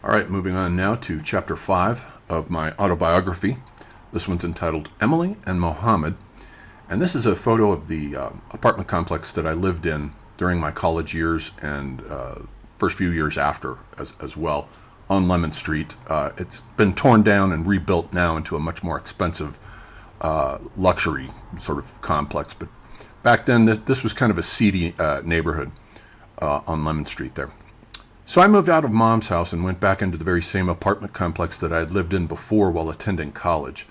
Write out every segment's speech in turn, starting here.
All right, moving on now to chapter 5 of my autobiography. This one's entitled Emily and Mohammed. And this is a photo of the apartment complex that I lived in during my college years and first few years after as well on Lemon Street. It's been torn down and rebuilt now into a much more expensive luxury sort of complex. But back then, this was kind of a seedy neighborhood on Lemon Street there. So I moved out of Mom's house and went back into the very same apartment complex that I had lived in before while attending college.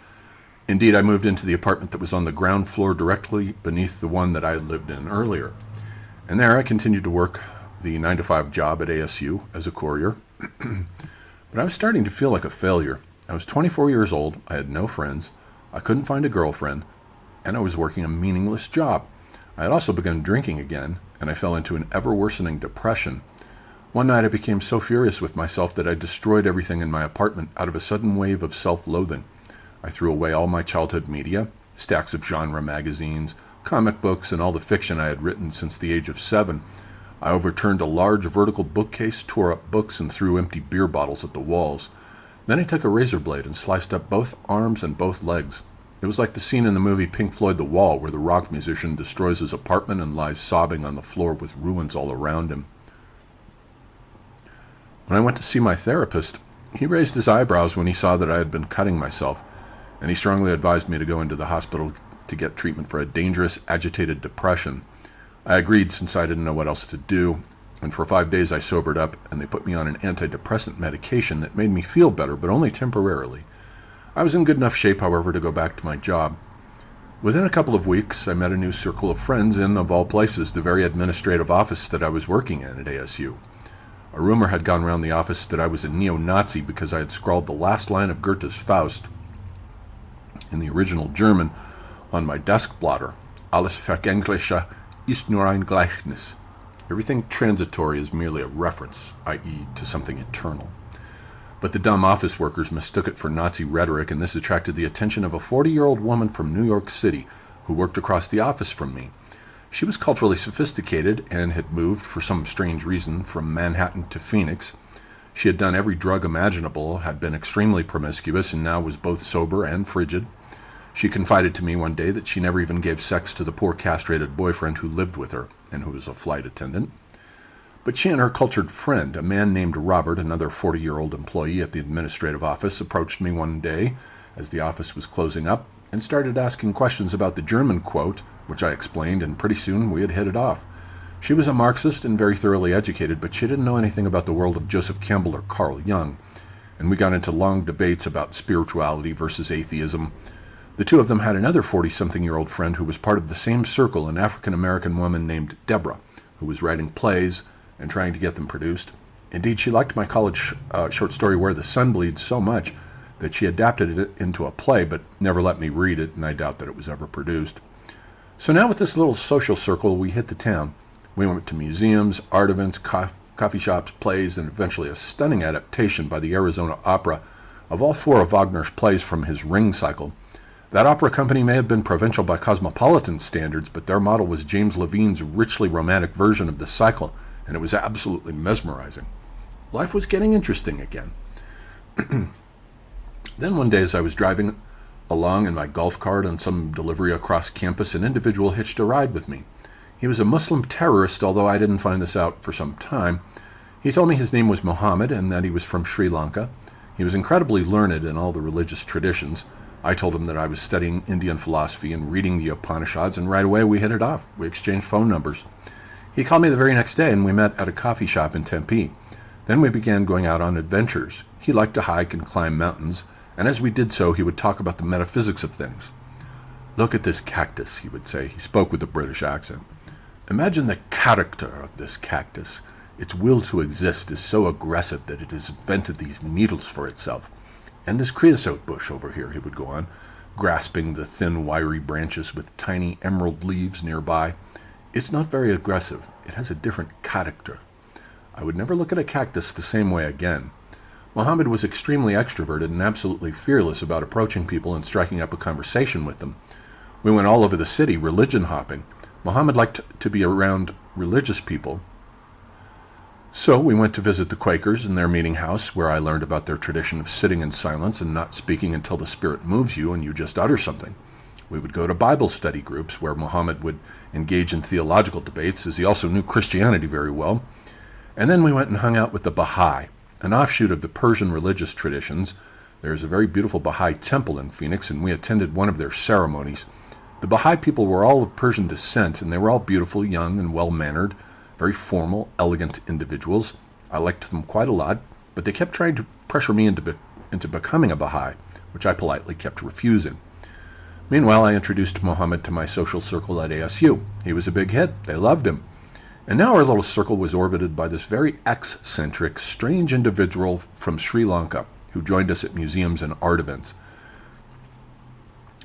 Indeed, I moved into the apartment that was on the ground floor directly beneath the one that I had lived in earlier. And there I continued to work the 9-to-5 job at ASU as a courier. But I was starting to feel like a failure. I was 24 years old, I had no friends, I couldn't find a girlfriend, and I was working a meaningless job. I had also begun drinking again, and I fell into an ever-worsening depression. One night I became so furious with myself that I destroyed everything in my apartment out of a sudden wave of self-loathing. I threw away all my childhood media, stacks of genre magazines, comic books, and all the fiction I had written since the age of 7. I overturned a large vertical bookcase, tore up books, and threw empty beer bottles at the walls. Then I took a razor blade and sliced up both arms and both legs. It was like the scene in the movie Pink Floyd The Wall, where the rock musician destroys his apartment and lies sobbing on the floor with ruins all around him. When I went to see my therapist, he raised his eyebrows when he saw that I had been cutting myself, and he strongly advised me to go into the hospital to get treatment for a dangerous, agitated depression. I agreed since I didn't know what else to do, and for 5 days I sobered up, and they put me on an antidepressant medication that made me feel better, but only temporarily. I was in good enough shape, however, to go back to my job. Within a couple of weeks, I met a new circle of friends in, of all places, the very administrative office that I was working in at ASU. A rumor had gone round the office that I was a neo-Nazi because I had scrawled the last line of Goethe's Faust in the original German on my desk blotter. Alles Vergängliche ist nur ein Gleichnis. Everything transitory is merely a reference, i.e. to something eternal. But the dumb office workers mistook it for Nazi rhetoric, and this attracted the attention of a 40-year-old woman from New York City who worked across the office from me. She was culturally sophisticated and had moved, for some strange reason, from Manhattan to Phoenix. She had done every drug imaginable, had been extremely promiscuous, and now was both sober and frigid. She confided to me one day that she never even gave sex to the poor castrated boyfriend who lived with her and who was a flight attendant. But she and her cultured friend, a man named Robert, another 40-year-old employee at the administrative office, approached me one day as the office was closing up and started asking questions about the German quote, which I explained, and pretty soon we had hit it off. She was a Marxist and very thoroughly educated, but she didn't know anything about the world of Joseph Campbell or Carl Jung, and we got into long debates about spirituality versus atheism. The two of them had another 40-something-year-old friend who was part of the same circle, an African-American woman named Deborah, who was writing plays and trying to get them produced. Indeed, she liked my college short story Where the Sun Bleeds so much that she adapted it into a play, but never let me read it, and I doubt that it was ever produced. So now with this little social circle, we hit the town. We went to museums, art events, coffee shops, plays, and eventually a stunning adaptation by the Arizona Opera of all 4 of Wagner's plays from his Ring cycle. That opera company may have been provincial by cosmopolitan standards, but their model was James Levine's richly romantic version of the cycle, and it was absolutely mesmerizing. Life was getting interesting again. Then one day as I was driving along in my golf cart on some delivery across campus, an individual hitched a ride with me. He was a Muslim terrorist, although I didn't find this out for some time. He told me his name was Mohammed and that he was from Sri Lanka. He was incredibly learned in all the religious traditions. I told him that I was studying Indian philosophy and reading the Upanishads, and right away we hit it off. We exchanged phone numbers. He called me the very next day, and we met at a coffee shop in Tempe. Then we began going out on adventures. He liked to hike and climb mountains, and as we did so, he would talk about the metaphysics of things. "Look at this cactus," he would say. He spoke with a British accent. "Imagine the character of this cactus. Its will to exist is so aggressive that it has invented these needles for itself. And this creosote bush over here," he would go on, grasping the thin, wiry branches with tiny emerald leaves nearby. "It's not very aggressive. It has a different character." I would never look at a cactus the same way again. Mohammed was extremely extroverted and absolutely fearless about approaching people and striking up a conversation with them. We went all over the city, religion hopping. Mohammed liked to be around religious people, So we went to visit the Quakers in their meeting house, where I learned about their tradition of sitting in silence and not speaking until the Spirit moves you and you just utter something. We would go to Bible study groups where Muhammad would engage in theological debates, as he also knew Christianity very well. And then we went and hung out with the Baha'i, an offshoot of the Persian religious traditions. There is a very beautiful Baha'i temple in Phoenix, and we attended one of their ceremonies. The Baha'i people were all of Persian descent, and they were all beautiful, young, and well-mannered, very formal, elegant individuals. I liked them quite a lot, but they kept trying to pressure me into becoming a Baha'i, which I politely kept refusing. Meanwhile, I introduced Muhammad to my social circle at ASU. He was a big hit. They loved him. And now our little circle was orbited by this very eccentric, strange individual from Sri Lanka who joined us at museums and art events.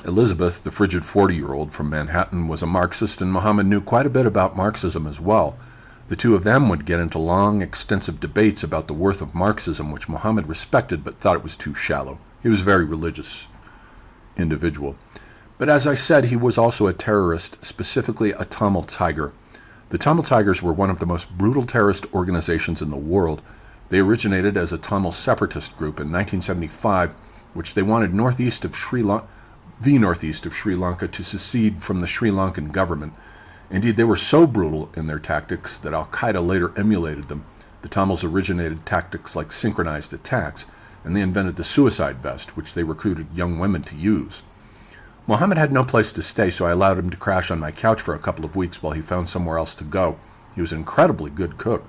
Elizabeth, the frigid 40-year-old from Manhattan, was a Marxist, and Muhammad knew quite a bit about Marxism as well. The two of them would get into long, extensive debates about the worth of Marxism, which Muhammad respected but thought it was too shallow. He was a very religious individual. But as I said, he was also a terrorist, specifically a Tamil Tiger. The Tamil Tigers were one of the most brutal terrorist organizations in the world. They originated as a Tamil separatist group in 1975, which they wanted the northeast of Sri Lanka to secede from the Sri Lankan government. Indeed, they were so brutal in their tactics that Al-Qaeda later emulated them. The Tamils originated tactics like synchronized attacks, and they invented the suicide vest, which they recruited young women to use. Muhammad had no place to stay, so I allowed him to crash on my couch for a couple of weeks while he found somewhere else to go. He was an incredibly good cook.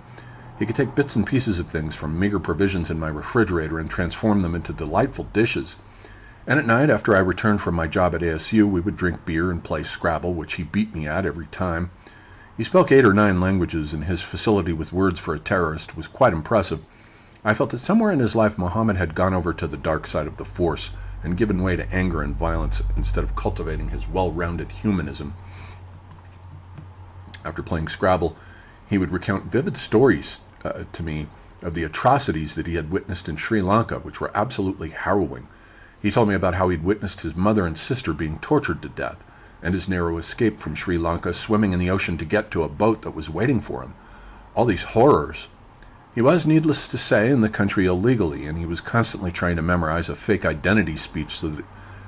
He could take bits and pieces of things from meager provisions in my refrigerator and transform them into delightful dishes. And at night, after I returned from my job at ASU, we would drink beer and play Scrabble, which he beat me at every time. He spoke 8 or 9 languages, and his facility with words for a terrorist was quite impressive. I felt that somewhere in his life Muhammad had gone over to the dark side of the Force and given way to anger and violence instead of cultivating his well-rounded humanism. After playing Scrabble, he would recount vivid stories to me of the atrocities that he had witnessed in Sri Lanka, which were absolutely harrowing. He told me about how he'd witnessed his mother and sister being tortured to death, and his narrow escape from Sri Lanka, swimming in the ocean to get to a boat that was waiting for him. All these horrors. He was, needless to say, in the country illegally, and he was constantly trying to memorize a fake identity speech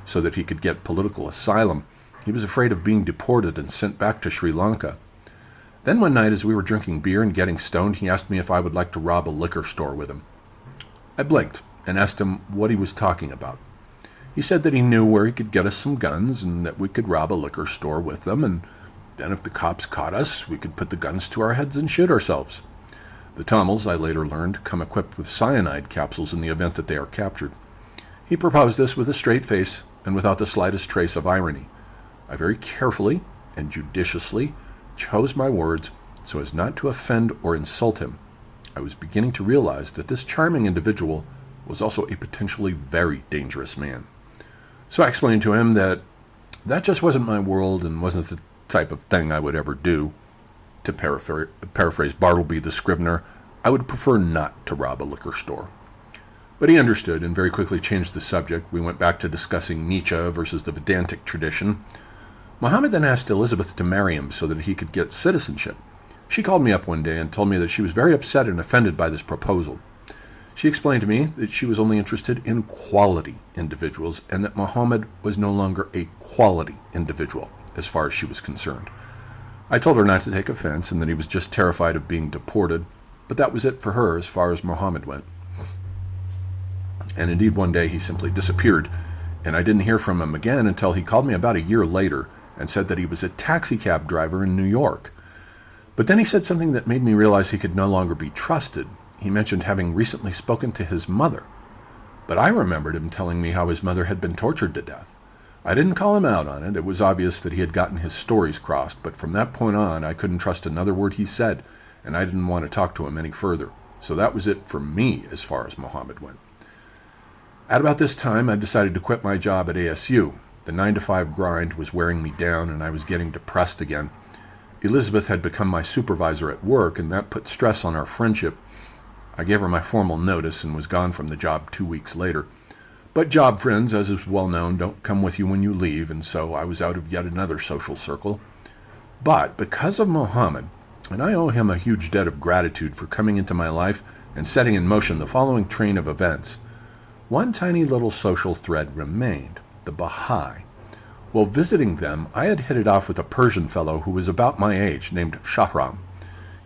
so that he could get political asylum. He was afraid of being deported and sent back to Sri Lanka. Then one night, as we were drinking beer and getting stoned, he asked me if I would like to rob a liquor store with him. I blinked and asked him what he was talking about. He said that he knew where he could get us some guns and that we could rob a liquor store with them, and then if the cops caught us, we could put the guns to our heads and shoot ourselves. The Tamils, I later learned, come equipped with cyanide capsules in the event that they are captured. He proposed this with a straight face and without the slightest trace of irony. I very carefully and judiciously chose my words so as not to offend or insult him. I was beginning to realize that this charming individual was also a potentially very dangerous man. So I explained to him that just wasn't my world and wasn't the type of thing I would ever do. To paraphrase Bartleby the Scrivener, I would prefer not to rob a liquor store. But he understood and very quickly changed the subject. We went back to discussing Nietzsche versus the Vedantic tradition. Muhammad then asked Elizabeth to marry him so that he could get citizenship. She called me up one day and told me that she was very upset and offended by this proposal. She explained to me that she was only interested in quality individuals and that Muhammad was no longer a quality individual as far as she was concerned. I told her not to take offense and that he was just terrified of being deported, but that was it for her as far as Muhammad went. And indeed, one day he simply disappeared, and I didn't hear from him again until he called me about a year later and said that he was a taxi cab driver in New York. But then he said something that made me realize he could no longer be trusted. He mentioned having recently spoken to his mother, but I remembered him telling me how his mother had been tortured to death. I didn't call him out on it. It was obvious that he had gotten his stories crossed, but from that point on, I couldn't trust another word he said, and I didn't want to talk to him any further. So that was it for me as far as Muhammad went. At about this time, I decided to quit my job at ASU. The 9-to-5 grind was wearing me down, and I was getting depressed again. Elizabeth had become my supervisor at work, and that put stress on our friendship. I gave her my formal notice and was gone from the job 2 weeks later. But job friends, as is well known, don't come with you when you leave, and so I was out of yet another social circle. But because of Muhammad, and I owe him a huge debt of gratitude for coming into my life and setting in motion the following train of events. One tiny little social thread remained, the Baha'i. While visiting them, I had hit it off with a Persian fellow who was about my age, named Shahram.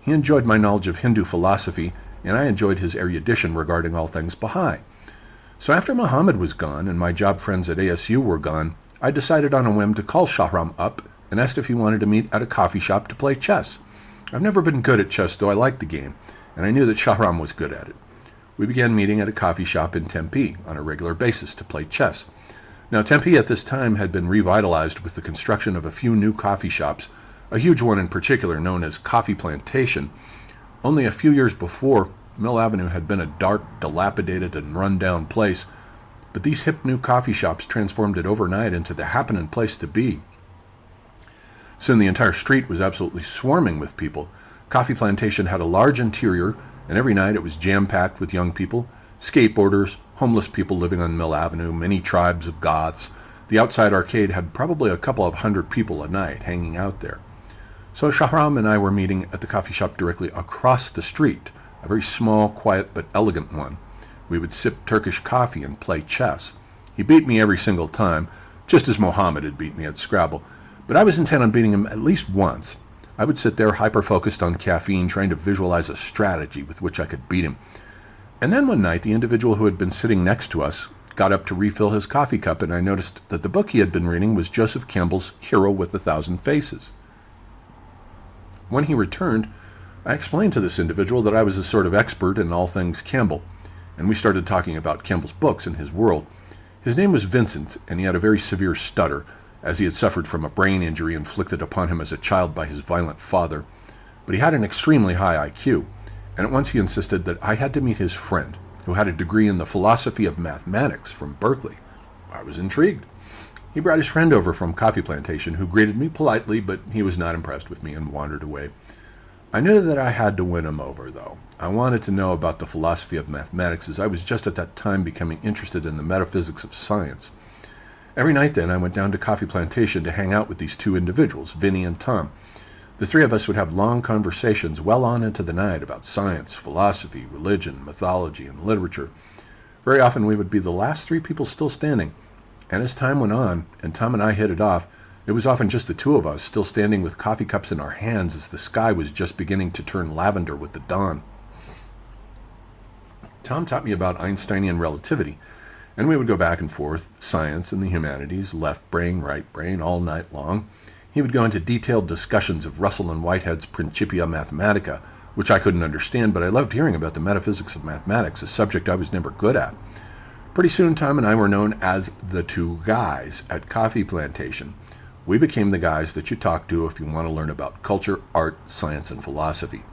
He enjoyed my knowledge of Hindu philosophy, and I enjoyed his erudition regarding all things Baha'i. So after Muhammad was gone and my job friends at ASU were gone, I decided on a whim to call Shahram up and asked if he wanted to meet at a coffee shop to play chess. I've never been good at chess, though I liked the game, and I knew that Shahram was good at it. We began meeting at a coffee shop in Tempe on a regular basis to play chess. Now, Tempe at this time had been revitalized with the construction of a few new coffee shops, a huge one in particular known as Coffee Plantation. Only a few years before, Mill Avenue had been a dark, dilapidated, and run-down place, but these hip new coffee shops transformed it overnight into the happening place to be. Soon the entire street was absolutely swarming with people. Coffee Plantation had a large interior, and every night it was jam-packed with young people, skateboarders, homeless people living on Mill Avenue, many tribes of Goths. The outside arcade had probably a couple of hundred people a night hanging out there. So Shahram and I were meeting at the coffee shop directly across the street, a very small, quiet, but elegant one. We would sip Turkish coffee and play chess. He beat me every single time, just as Mohammed had beat me at Scrabble, but I was intent on beating him at least once. I would sit there hyper-focused on caffeine, trying to visualize a strategy with which I could beat him. And then one night, the individual who had been sitting next to us got up to refill his coffee cup, and I noticed that the book he had been reading was Joseph Campbell's Hero with a Thousand Faces. When he returned, I explained to this individual that I was a sort of expert in all things Campbell, and we started talking about Campbell's books and his world. His name was Vincent, and he had a very severe stutter, as he had suffered from a brain injury inflicted upon him as a child by his violent father. But he had an extremely high IQ, and at once he insisted that I had to meet his friend, who had a degree in the philosophy of mathematics from Berkeley. I was intrigued. He brought his friend over from Coffee Plantation, who greeted me politely, but he was not impressed with me and wandered away. I knew that I had to win him over, though. I wanted to know about the philosophy of mathematics, as I was just at that time becoming interested in the metaphysics of science. Every night then, I went down to Coffee Plantation to hang out with these two individuals, Vinny and Tom. The three of us would have long conversations well on into the night about science, philosophy, religion, mythology, and literature. Very often we would be the last three people still standing, and as time went on, and Tom and I hit it off, it was often just the two of us, still standing with coffee cups in our hands as the sky was just beginning to turn lavender with the dawn. Tom taught me about Einsteinian relativity, and we would go back and forth, science and the humanities, left brain, right brain, all night long. He would go into detailed discussions of Russell and Whitehead's Principia Mathematica, which I couldn't understand, but I loved hearing about the metaphysics of mathematics, a subject I was never good at. Pretty soon, Tom and I were known as the two guys at Coffee Plantation. We became the guys that you talk to if you want to learn about culture, art, science, and philosophy.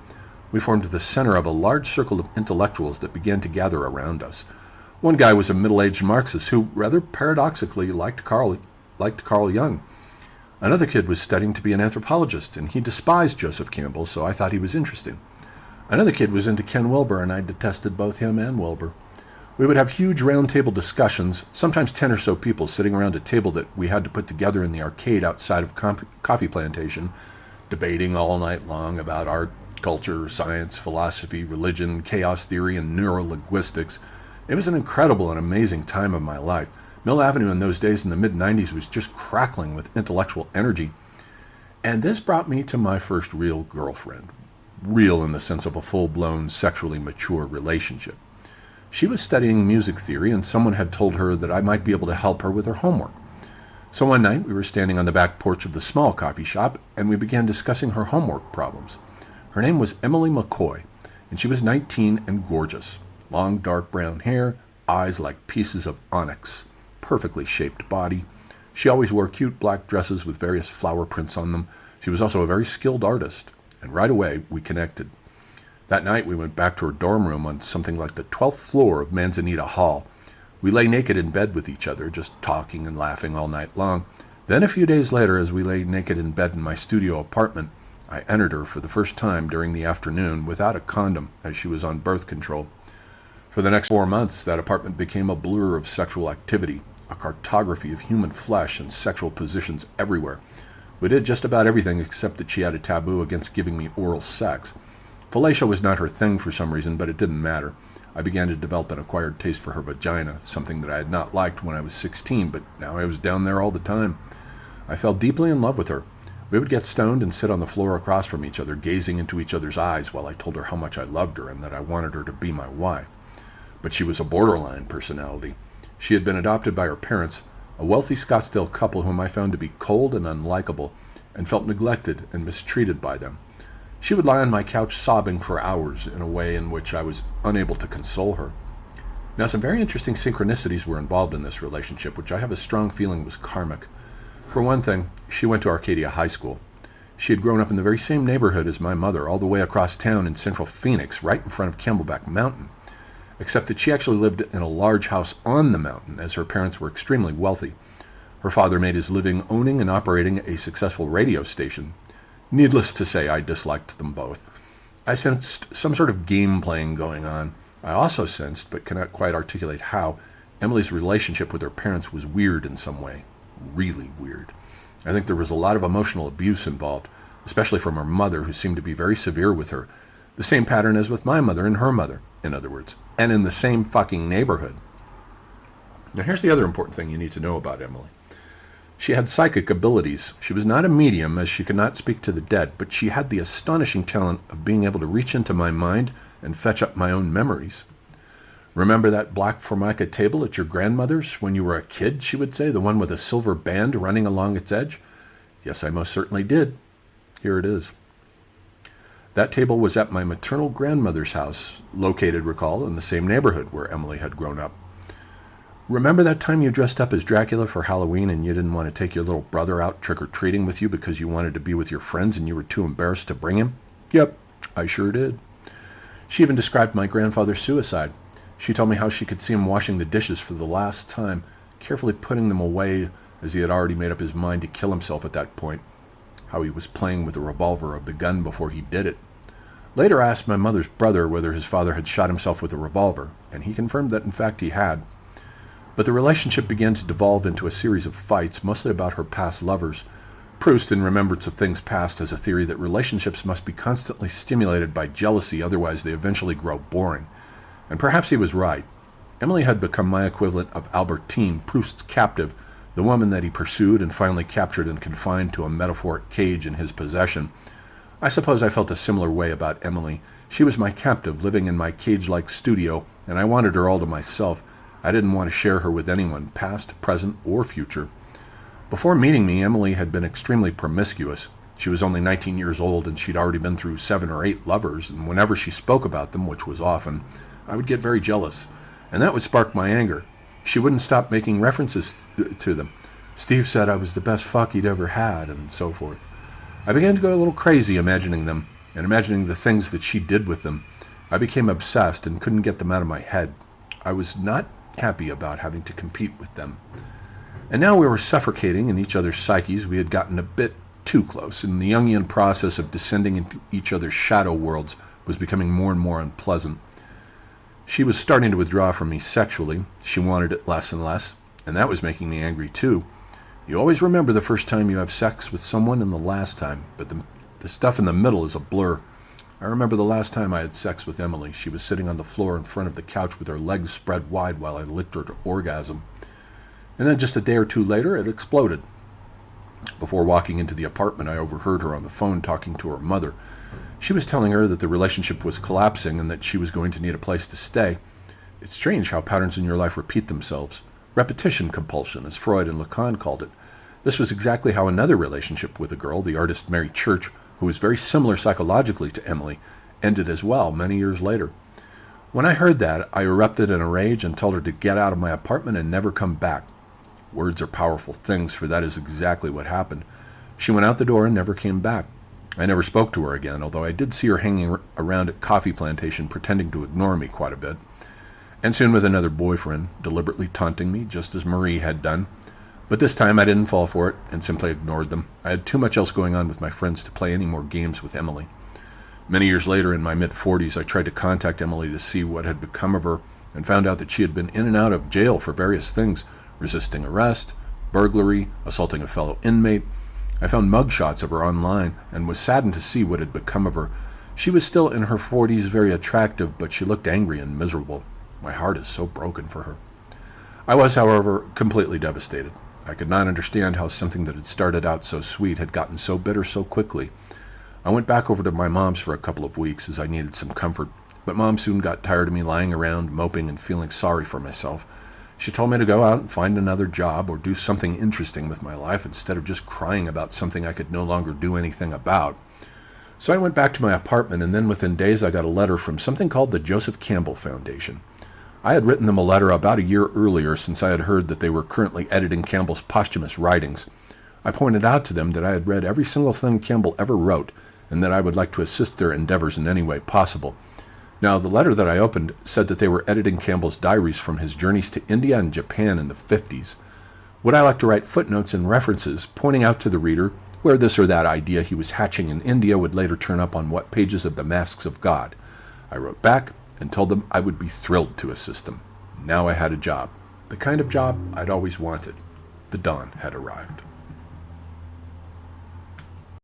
We formed the center of a large circle of intellectuals that began to gather around us. One guy was a middle-aged Marxist who, rather paradoxically, liked Carl Jung. Another kid was studying to be an anthropologist, and he despised Joseph Campbell, so I thought he was interesting. Another kid was into Ken Wilber, and I detested both him and Wilber. We would have huge round-table discussions, sometimes 10 or so people sitting around a table that we had to put together in the arcade outside of Coffee Plantation, debating all night long about art, culture, science, philosophy, religion, chaos theory, and neurolinguistics. It was an incredible and amazing time of my life. Mill Avenue in those days in the mid-90s was just crackling with intellectual energy. And this brought me to my first real girlfriend. Real in the sense of a full-blown, sexually mature relationship. She was studying music theory, and someone had told her that I might be able to help her with her homework. So one night, we were standing on the back porch of the small coffee shop, and we began discussing her homework problems. Her name was Emily McCoy, and she was 19 and gorgeous. Long, dark brown hair, eyes like pieces of onyx, perfectly shaped body. She always wore cute black dresses with various flower prints on them. She was also a very skilled artist, and right away, we connected. That night, we went back to her dorm room on something like the 12th floor of Manzanita Hall. We lay naked in bed with each other, just talking and laughing all night long. Then a few days later, as we lay naked in bed in my studio apartment, I entered her for the first time during the afternoon without a condom, as she was on birth control. For the next 4 months, that apartment became a blur of sexual activity, a cartography of human flesh and sexual positions everywhere. We did just about everything except that she had a taboo against giving me oral sex. Fellatio was not her thing for some reason, but it didn't matter. I began to develop an acquired taste for her vagina, something that I had not liked when I was 16, but now I was down there all the time. I fell deeply in love with her. We would get stoned and sit on the floor across from each other, gazing into each other's eyes while I told her how much I loved her and that I wanted her to be my wife. But she was a borderline personality. She had been adopted by her parents, a wealthy Scottsdale couple whom I found to be cold and unlikable, and felt neglected and mistreated by them. She would lie on my couch sobbing for hours in a way in which I was unable to console her. Now, some very interesting synchronicities were involved in this relationship, which I have a strong feeling was karmic. For one thing, she went to Arcadia High School. She had grown up in the very same neighborhood as my mother, all the way across town in central Phoenix, right in front of Camelback Mountain, except that she actually lived in a large house on the mountain, as her parents were extremely wealthy. Her father made his living owning and operating a successful radio station. Needless to say, I disliked them both. I sensed some sort of game playing going on. I also sensed, but cannot quite articulate how, Emily's relationship with her parents was weird in some way. Really weird. I think there was a lot of emotional abuse involved, especially from her mother, who seemed to be very severe with her. The same pattern as with my mother and her mother, in other words, and in the same fucking neighborhood. Now here's the other important thing you need to know about Emily. She had psychic abilities. She was not a medium, as she could not speak to the dead, but she had the astonishing talent of being able to reach into my mind and fetch up my own memories. Remember that black formica table at your grandmother's when you were a kid, she would say, the one with a silver band running along its edge? Yes, I most certainly did. Here it is. That table was at my maternal grandmother's house, located, recall, in the same neighborhood where Emily had grown up. Remember that time you dressed up as Dracula for Halloween and you didn't want to take your little brother out trick-or-treating with you because you wanted to be with your friends and you were too embarrassed to bring him? Yep, I sure did. She even described my grandfather's suicide. She told me how she could see him washing the dishes for the last time, carefully putting them away as he had already made up his mind to kill himself at that point, how he was playing with the revolver of the gun before he did it. Later I asked my mother's brother whether his father had shot himself with a revolver, and he confirmed that in fact he had. But the relationship began to devolve into a series of fights, mostly about her past lovers. Proust, in Remembrance of Things Past, has a theory that relationships must be constantly stimulated by jealousy, otherwise they eventually grow boring. And perhaps he was right. Emily had become my equivalent of Albertine, Proust's captive, the woman that he pursued and finally captured and confined to a metaphoric cage in his possession. I suppose I felt a similar way about Emily. She was my captive, living in my cage-like studio, and I wanted her all to myself. I didn't want to share her with anyone, past, present, or future. Before meeting me, Emily had been extremely promiscuous. She was only 19 years old, and she'd already been through 7 or 8 lovers, and whenever she spoke about them, which was often, I would get very jealous, and that would spark my anger. She wouldn't stop making references to them. Steve said I was the best fuck he'd ever had, and so forth. I began to go a little crazy imagining them, and imagining the things that she did with them. I became obsessed and couldn't get them out of my head. I was not happy about having to compete with them. And now we were suffocating in each other's psyches. We had gotten a bit too close, and the Jungian process of descending into each other's shadow worlds was becoming more and more unpleasant. She was starting to withdraw from me sexually. She wanted it less and less, and that was making me angry too. You always remember the first time you have sex with someone and the last time, but the stuff in the middle is a blur. I remember the last time I had sex with Emily. She was sitting on the floor in front of the couch with her legs spread wide while I licked her to orgasm. And then just a day or two later, it exploded. Before walking into the apartment, I overheard her on the phone talking to her mother. She was telling her that the relationship was collapsing and that she was going to need a place to stay. It's strange how patterns in your life repeat themselves. Repetition compulsion, as Freud and Lacan called it. This was exactly how another relationship with a girl, the artist Mary Church, who was very similar psychologically to Emily, ended as well many years later. When I heard that, I erupted in a rage and told her to get out of my apartment and never come back. Words are powerful things, for that is exactly what happened. She went out the door and never came back. I never spoke to her again, although I did see her hanging around at Coffee Plantation, pretending to ignore me quite a bit. And soon with another boyfriend, deliberately taunting me, just as Marie had done. But this time I didn't fall for it and simply ignored them. I had too much else going on with my friends to play any more games with Emily. Many years later, in my mid-40s, I tried to contact Emily to see what had become of her and found out that she had been in and out of jail for various things: resisting arrest, burglary, assaulting a fellow inmate. I found mugshots of her online and was saddened to see what had become of her. She was still in her 40s, very attractive, but she looked angry and miserable. My heart is so broken for her. I was, however, completely devastated. I could not understand how something that had started out so sweet had gotten so bitter so quickly. I went back over to my mom's for a couple of weeks as I needed some comfort, but Mom soon got tired of me lying around, moping and feeling sorry for myself. She told me to go out and find another job or do something interesting with my life instead of just crying about something I could no longer do anything about. So I went back to my apartment, and then within days I got a letter from something called the Joseph Campbell Foundation. I had written them a letter about a year earlier, since I had heard that they were currently editing Campbell's posthumous writings. I pointed out to them that I had read every single thing Campbell ever wrote, and that I would like to assist their endeavors in any way possible. Now, the letter that I opened said that they were editing Campbell's diaries from his journeys to India and Japan in the 50s. Would I like to write footnotes and references, pointing out to the reader where this or that idea he was hatching in India would later turn up on what pages of the Masks of God? I wrote back and told them I would be thrilled to assist them. Now I had a job, the kind of job I'd always wanted. The dawn had arrived.